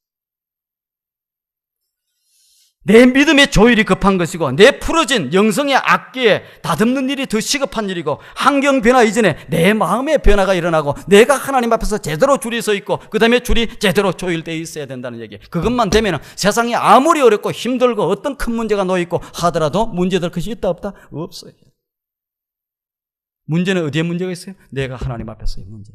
Speaker 1: 내 믿음의 조율이 급한 것이고 내 풀어진 영성의 악기에 다듬는 일이 더 시급한 일이고 환경 변화 이전에 내 마음의 변화가 일어나고 내가 하나님 앞에서 제대로 줄이 서 있고 그 다음에 줄이 제대로 조율되어 있어야 된다는 얘기예요. 그것만 되면 세상이 아무리 어렵고 힘들고 어떤 큰 문제가 놓여있고 하더라도 문제될 것이 있다 없다? 없어요. 문제는 어디에 문제가 있어요? 내가 하나님 앞에서의 문제.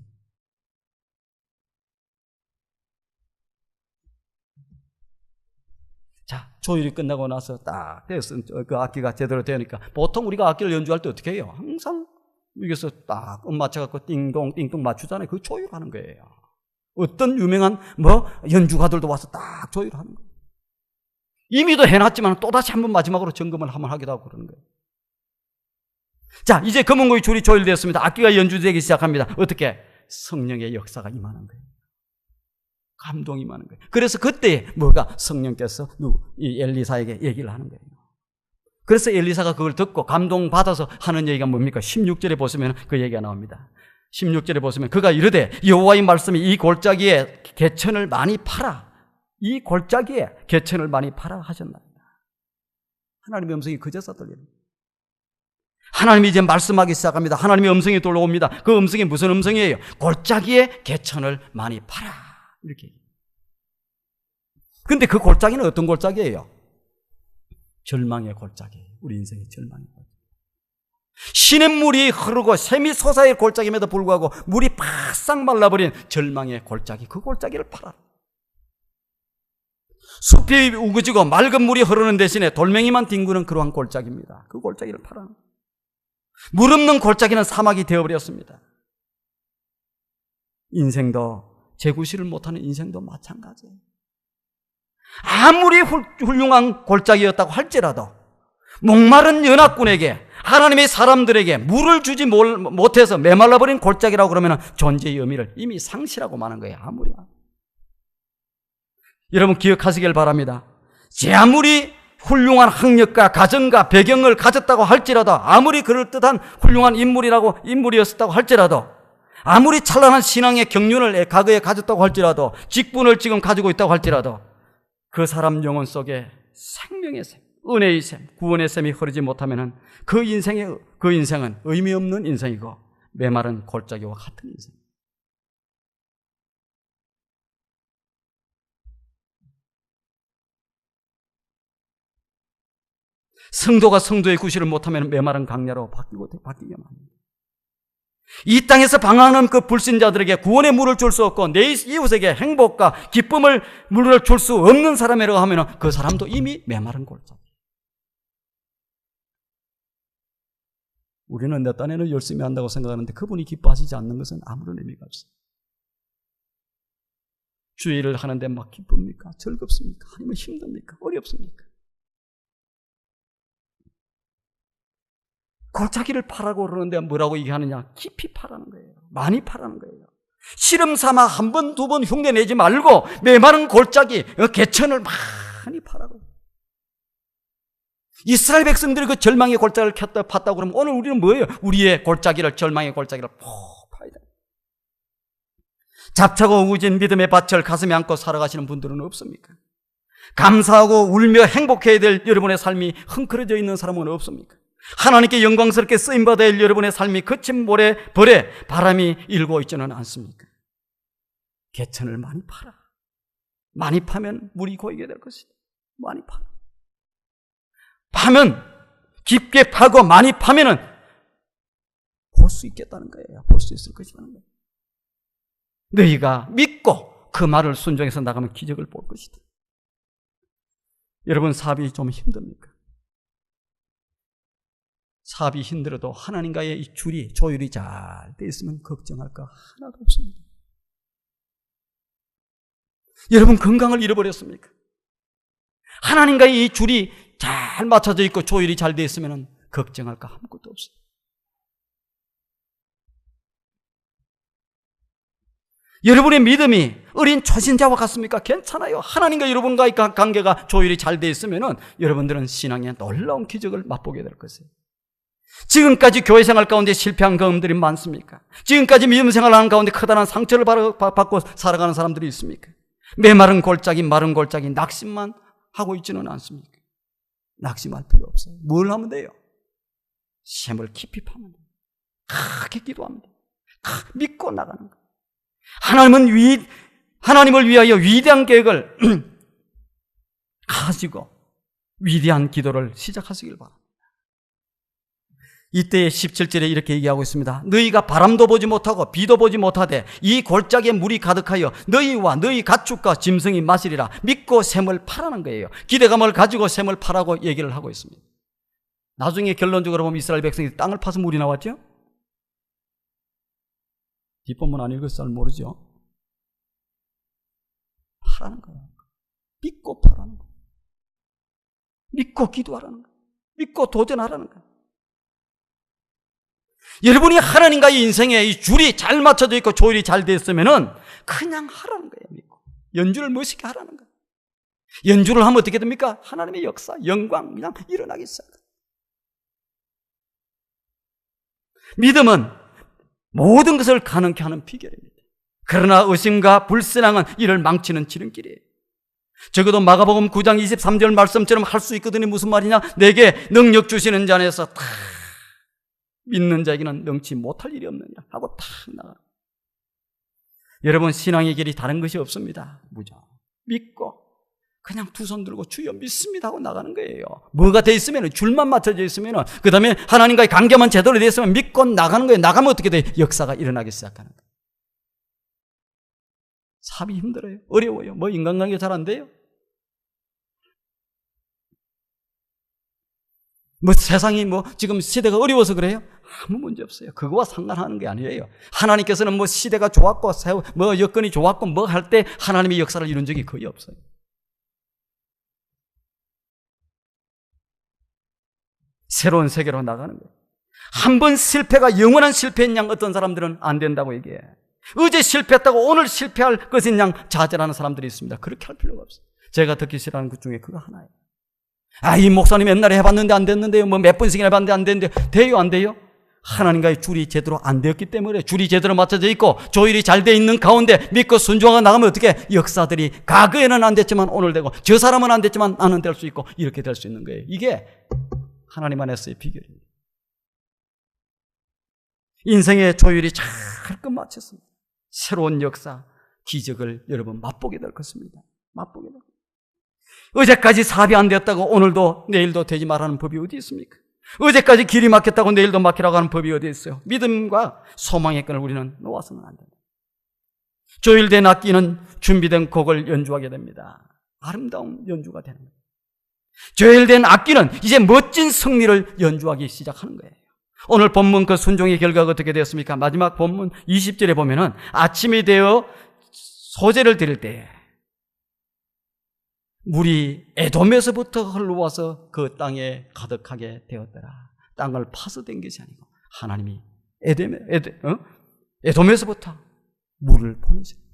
Speaker 1: 자, 조율이 끝나고 나서 딱 그 악기가 제대로 되니까 보통 우리가 악기를 연주할 때 어떻게 해요? 항상 여기서 딱 맞춰갖고 띵동 띵동 맞추잖아요. 그 조율하는 거예요. 어떤 유명한 연주가들도 와서 딱 조율하는 거예요. 이미도 해놨지만 또다시 한번 마지막으로 점검을 한번 하기도 하고 그러는 거예요. 자, 이제 검은고리 줄이 조율되었습니다. 악기가 연주되기 시작합니다. 어떻게? 성령의 역사가 임하는 거예요. 감동이 임하는 거예요. 그래서 그때 성령께서 이 엘리사에게 얘기를 하는 거예요. 그래서 엘리사가 그걸 듣고 감동받아서 하는 얘기가 뭡니까? 16절에 보시면 그 얘기가 나옵니다. 16절에 보시면 그가 이르되 여호와의 말씀이 이 골짜기에 개천을 많이 팔아. 이 골짜기에 개천을 많이 팔아 하셨나이다. 하나님의 음성이 그제서 들리는 거예요. 하나님이 이제 말씀하기 시작합니다. 하나님의 음성이 들려옵니다. 그 음성이 무슨 음성이에요? 골짜기에 개천을 많이 팔아. 이렇게. 근데 그 골짜기는 어떤 골짜기예요? 절망의 골짜기. 우리 인생의 절망의 골짜기. 시냇물이 흐르고 샘이 솟아의 골짜기임에도 불구하고 물이 바싹 말라버린 절망의 골짜기. 그 골짜기를 팔아. 숲이 우거지고 맑은 물이 흐르는 대신에 돌멩이만 뒹구는 그러한 골짜기입니다. 그 골짜기를 팔아. 물 없는 골짜기는 사막이 되어버렸습니다. 인생도 재구실을 못하는 인생도 마찬가지예요. 아무리 훌륭한 골짜기였다고 할지라도 목마른 연합군에게 하나님의 사람들에게 물을 주지 못해서 메말라버린 골짜기라고 그러면 존재의 의미를 이미 상실하고 마는 거예요. 아무리. 여러분 기억하시길 바랍니다. 제 아무리 훌륭한 학력과 가정과 배경을 가졌다고 할지라도 아무리 그럴듯한 훌륭한 인물이었다고 할지라도 아무리 찬란한 신앙의 경륜을 과거에 가졌다고 할지라도 직분을 지금 가지고 있다고 할지라도 그 사람 영혼 속에 생명의 샘, 은혜의 샘, 구원의 샘이 흐르지 못하면 그 인생은 의미 없는 인생이고 메마른 골짜기와 같은 인생. 성도가 성도의 구실을 못하면 메마른 강야로 바뀌게 합니다. 이 땅에서 방황하는 그 불신자들에게 구원의 물을 줄 수 없고 내 이웃에게 행복과 기쁨을 물을 줄 수 없는 사람이라고 하면 그 사람도 이미 메마른 골짜기. 우리는 내 딴에는 열심히 한다고 생각하는데 그분이 기뻐하시지 않는 것은 아무런 의미가 없어요. 주의를 하는데 막 기쁩니까? 즐겁습니까? 아니면 힘듭니까? 어렵습니까? 골짜기를 파라고 그러는데 뭐라고 얘기하느냐? 깊이 파라는 거예요. 많이 파라는 거예요. 시름 삼아 한 번, 두 번 흉내 내지 말고 메마른 골짜기, 개천을 많이 파라고. 이스라엘 백성들이 그 절망의 골짜기를 팠다고 그러면 오늘 우리는 뭐예요? 우리의 골짜기를, 절망의 골짜기를 파야 돼. 잡차고 우진 믿음의 밭을 가슴에 안고 살아가시는 분들은 없습니까? 감사하고 울며 행복해야 될 여러분의 삶이 흥크러져 있는 사람은 없습니까? 하나님께 영광스럽게 쓰임받아야 할 여러분의 삶이 거친 모래, 벌에 바람이 일고 있지는 않습니까? 개천을 많이 파라. 많이 파면 물이 고이게 될 것이다. 많이 파라. 파면, 깊게 파고 많이 파면은 볼 수 있겠다는 거예요. 볼 수 있을 것이라는 거예요. 너희가 믿고 그 말을 순종해서 나가면 기적을 볼 것이다. 여러분, 사업이 좀 힘듭니까? 사업이 힘들어도 하나님과의 이 줄이, 조율이 잘 돼 있으면 걱정할 거 하나도 없습니다. 여러분, 건강을 잃어버렸습니까? 하나님과의 이 줄이 잘 맞춰져 있고 조율이 잘 돼 있으면 걱정할 거 아무것도 없어요. 여러분의 믿음이 어린 초신자와 같습니까? 괜찮아요. 하나님과 여러분과의 관계가 조율이 잘 돼 있으면 여러분들은 신앙의 놀라운 기적을 맛보게 될 것이에요. 지금까지 교회 생활 가운데 실패한 경험들이 많습니까? 지금까지 믿음 생활하는 가운데 커다란 상처를 받고 살아가는 사람들이 있습니까? 메마른 골짜기, 마른 골짜기, 낙심만 하고 있지는 않습니까? 낙심할 필요 없어요. 뭘 하면 돼요? 샘을 깊이 파면 돼요. 크게 기도하면 돼요. 믿고 나가는 거예요. 하나님을 위하여 위대한 계획을 가지고 위대한 기도를 시작하시길 바랍니다. 이때 17절에 이렇게 얘기하고 있습니다. 너희가 바람도 보지 못하고 비도 보지 못하되 이 골짜기에 물이 가득하여 너희와 너희 가축과 짐승이 마시리라. 믿고 샘을 파라는 거예요. 기대감을 가지고 샘을 파라고 얘기를 하고 있습니다. 나중에 결론적으로 보면 이스라엘 백성이 땅을 파서 물이 나왔죠? 뒷부분 안 읽어서 잘 모르죠? 파라는 거예요. 믿고 파라는 거예요. 믿고 기도하라는 거예요. 믿고 도전하라는 거예요. 여러분이 하나님과의 인생에 이 줄이 잘 맞춰져 있고 조율이 잘 됐으면은 그냥 하라는 거예요. 믿고. 연주를 멋있게 하라는 거예요. 연주를 하면 어떻게 됩니까? 하나님의 역사, 영광 그냥 일어나기 시작해요. 믿음은 모든 것을 가능케 하는 비결입니다. 그러나 의심과 불신앙은 이를 망치는 지름길이에요. 적어도 마가복음 9장 23절 말씀처럼 할 수 있거든요. 무슨 말이냐? 내게 능력 주시는 자 안에서 다 믿는 자에게는 능치 못할 일이 없느냐 하고 탁 나가. 여러분, 신앙의 길이 다른 것이 없습니다. 무조건 믿고 그냥 두 손 들고 주여 믿습니다 하고 나가는 거예요. 뭐가 돼 있으면, 줄만 맞춰져 있으면, 그 다음에 하나님과의 관계만 제대로 돼 있으면 믿고 나가는 거예요. 나가면 어떻게 돼요? 역사가 일어나기 시작하는 거예요. 사업이 힘들어요. 어려워요. 뭐 인간관계 잘 안 돼요? 뭐 세상이 뭐 지금 시대가 어려워서 그래요? 아무 문제 없어요. 그거와 상관하는 게 아니에요. 하나님께서는 뭐 시대가 좋았고 뭐 여건이 좋았고 뭐 할 때 하나님의 역사를 이룬 적이 거의 없어요. 새로운 세계로 나가는 거예요. 한 번 실패가 영원한 실패인 양 어떤 사람들은 안 된다고 얘기해. 어제 실패했다고 오늘 실패할 것인 양 좌절하는 사람들이 있습니다. 그렇게 할 필요가 없어요. 제가 듣기 싫어하는 것 중에 그거 하나예요. 이 목사님 옛날에 해봤는데 안 됐는데요. 뭐 몇 번씩이나 해봤는데 안 됐는데 돼요, 안 돼요? 하나님과의 줄이 제대로 안 되었기 때문에, 줄이 제대로 맞춰져 있고 조율이 잘 돼 있는 가운데 믿고 순종하고 나가면 어떻게 역사들이 과거에는 안 됐지만 오늘 되고, 저 사람은 안 됐지만 나는 될 수 있고, 이렇게 될 수 있는 거예요. 이게 하나님 안에서의 비결입니다. 인생의 조율이 잘 끝마쳤습니다. 새로운 역사, 기적을 여러분 맛보게 될 것입니다. 맛보게 될 것입니다. 어제까지 사업이 안 되었다고 오늘도 내일도 되지 말라는 법이 어디 있습니까? 어제까지 길이 막혔다고 내일도 막히라고 하는 법이 어디 있어요? 믿음과 소망의 끈을 우리는 놓아서는 안 됩니다. 조율된 악기는 준비된 곡을 연주하게 됩니다. 아름다운 연주가 되는 거예요. 조율된 악기는 이제 멋진 승리를 연주하기 시작하는 거예요. 오늘 본문 그 순종의 결과가 어떻게 되었습니까? 마지막 본문 20절에 보면은 아침이 되어 소제를 드릴 때 물이 에돔에서부터 흘러와서 그 땅에 가득하게 되었더라. 땅을 파서 된 것이 아니고 하나님이 에돔에서부터 물을 보내셨어요.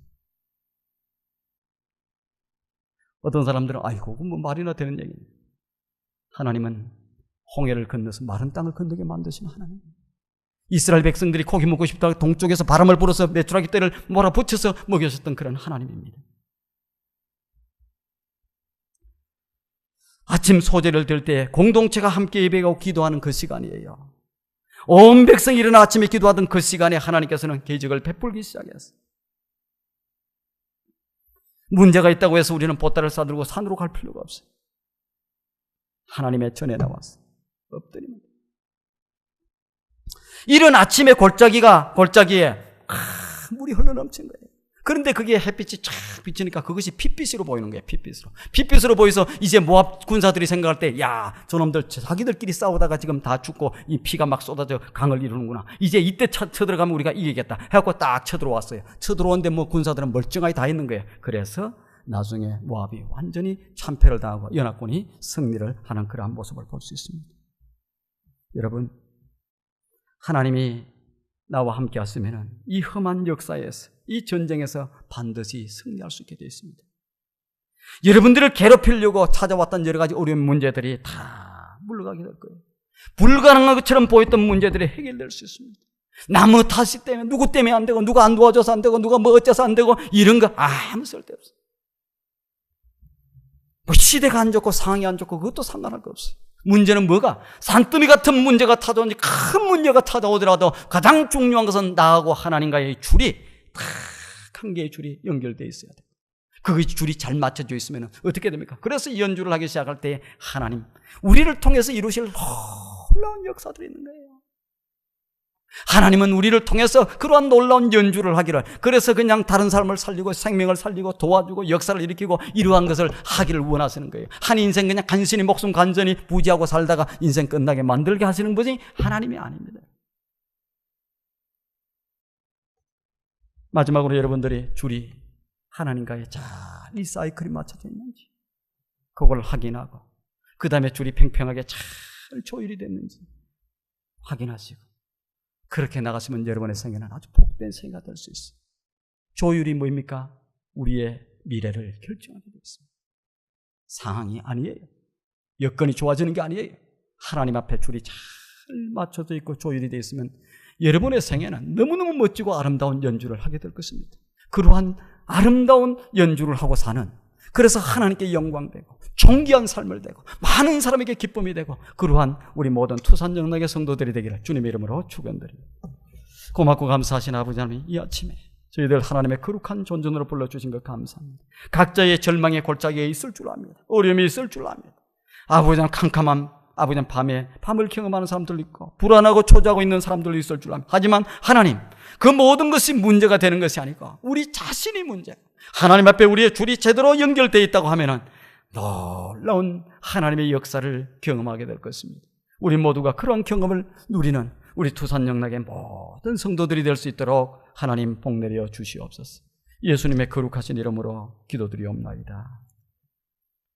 Speaker 1: 어떤 사람들은 아이고 뭐 말이나 되는 얘기입니다. 하나님은 홍해를 건너서 마른 땅을 건너게 만드신 하나님. 이스라엘 백성들이 고기 먹고 싶다고 동쪽에서 바람을 불어서 메추라기 떼를 몰아붙여서 먹여줬던 그런 하나님입니다. 아침 소제를 들 때 공동체가 함께 예배하고 기도하는 그 시간이에요. 온 백성이 일어나 아침에 기도하던 그 시간에 하나님께서는 계적을 베풀기 시작했어요. 문제가 있다고 해서 우리는 보따리를 싸들고 산으로 갈 필요가 없어요. 하나님의 전에 나와서 엎드리면 돼요. 이른 아침에 골짜기에 물이 흘러넘친 거예요. 그런데 그게 햇빛이 쫙 비치니까 그것이 핏빛으로 보이는 거예요. 핏빛으로 보여서 이제 모압 군사들이 생각할 때 야, 저놈들 자기들끼리 싸우다가 지금 다 죽고 이 피가 막 쏟아져 강을 이루는구나. 이제 이때 쳐들어가면 우리가 이기겠다 해갖고 딱 쳐들어왔어요. 쳐들어오는데 뭐 군사들은 멀쩡하게 다 있는 거예요. 그래서 나중에 모압이 완전히 참패를 당하고 연합군이 승리를 하는 그러한 모습을 볼 수 있습니다. 여러분, 하나님이 나와 함께 하시면 이 험한 역사에서, 이 전쟁에서 반드시 승리할 수 있게 되어 있습니다. 여러분들을 괴롭히려고 찾아왔던 여러 가지 어려운 문제들이 다 물러가게 될 거예요. 불가능한 것처럼 보였던 문제들이 해결될 수 있습니다. 나무 탓이 때문에, 누구 때문에 안 되고, 누가 안 도와줘서 안 되고, 누가 뭐 어째서 안 되고, 이런 거 아무 쓸데없어요. 뭐 시대가 안 좋고 상황이 안 좋고 그것도 상관할 거 없어요. 문제는 뭐가? 산더미 같은 문제가 찾아오니 큰 문제가 찾아오더라도 가장 중요한 것은 나하고 하나님과의 줄이 딱 한 개의 줄이 연결되어 있어야 돼요. 그 줄이 잘 맞춰져 있으면 어떻게 됩니까? 그래서 이 연주를 하기 시작할 때 하나님, 우리를 통해서 이루실 놀라운 역사들이 있는 거예요. 하나님은 우리를 통해서 그러한 놀라운 연주를 하기를, 그래서 그냥 다른 사람을 살리고 생명을 살리고 도와주고 역사를 일으키고 이러한 것을 하기를 원하시는 거예요. 한 인생 그냥 간신히 목숨 간절히 부지하고 살다가 인생 끝나게 만들게 하시는 분이 하나님이 아닙니다. 마지막으로 여러분들이 줄이 하나님과의 잘 이 사이클이 맞춰져 있는지 그걸 확인하고, 그 다음에 줄이 팽팽하게 잘 조율이 됐는지 확인하시고 그렇게 나가시면 여러분의 생애는 아주 복된 생애가 될 수 있어요. 조율이 뭐입니까? 우리의 미래를 결정하게 되어 있습니다. 상황이 아니에요. 여건이 좋아지는 게 아니에요. 하나님 앞에 줄이 잘 맞춰져 있고 조율이 되어 있으면 여러분의 생애는 너무너무 멋지고 아름다운 연주를 하게 될 것입니다. 그러한 아름다운 연주를 하고 사는, 그래서 하나님께 영광되고 존귀한 삶을 되고 많은 사람에게 기쁨이 되고 그러한 우리 모든 투산영락의 성도들이 되기를 주님의 이름으로 축원드립니다. 고맙고 감사하신 아버지 하나님, 이 아침에 저희들 하나님의 거룩한 존전으로 불러주신 것 감사합니다. 각자의 절망의 골짜기에 있을 줄 압니다. 어려움이 있을 줄 압니다. 아버지는 캄캄한 아버지는 밤을 경험하는 사람들도 있고 불안하고 초조하고 있는 사람들도 있을 줄 압니다. 하지만 하나님, 그 모든 것이 문제가 되는 것이 아니고 우리 자신이 문제, 하나님 앞에 우리의 줄이 제대로 연결되어 있다고 하면은 놀라운 하나님의 역사를 경험하게 될 것입니다. 우리 모두가 그런 경험을 누리는 우리 투산영락의 모든 성도들이 될 수 있도록 하나님 복 내려 주시옵소서. 예수님의 거룩하신 이름으로 기도드리옵나이다.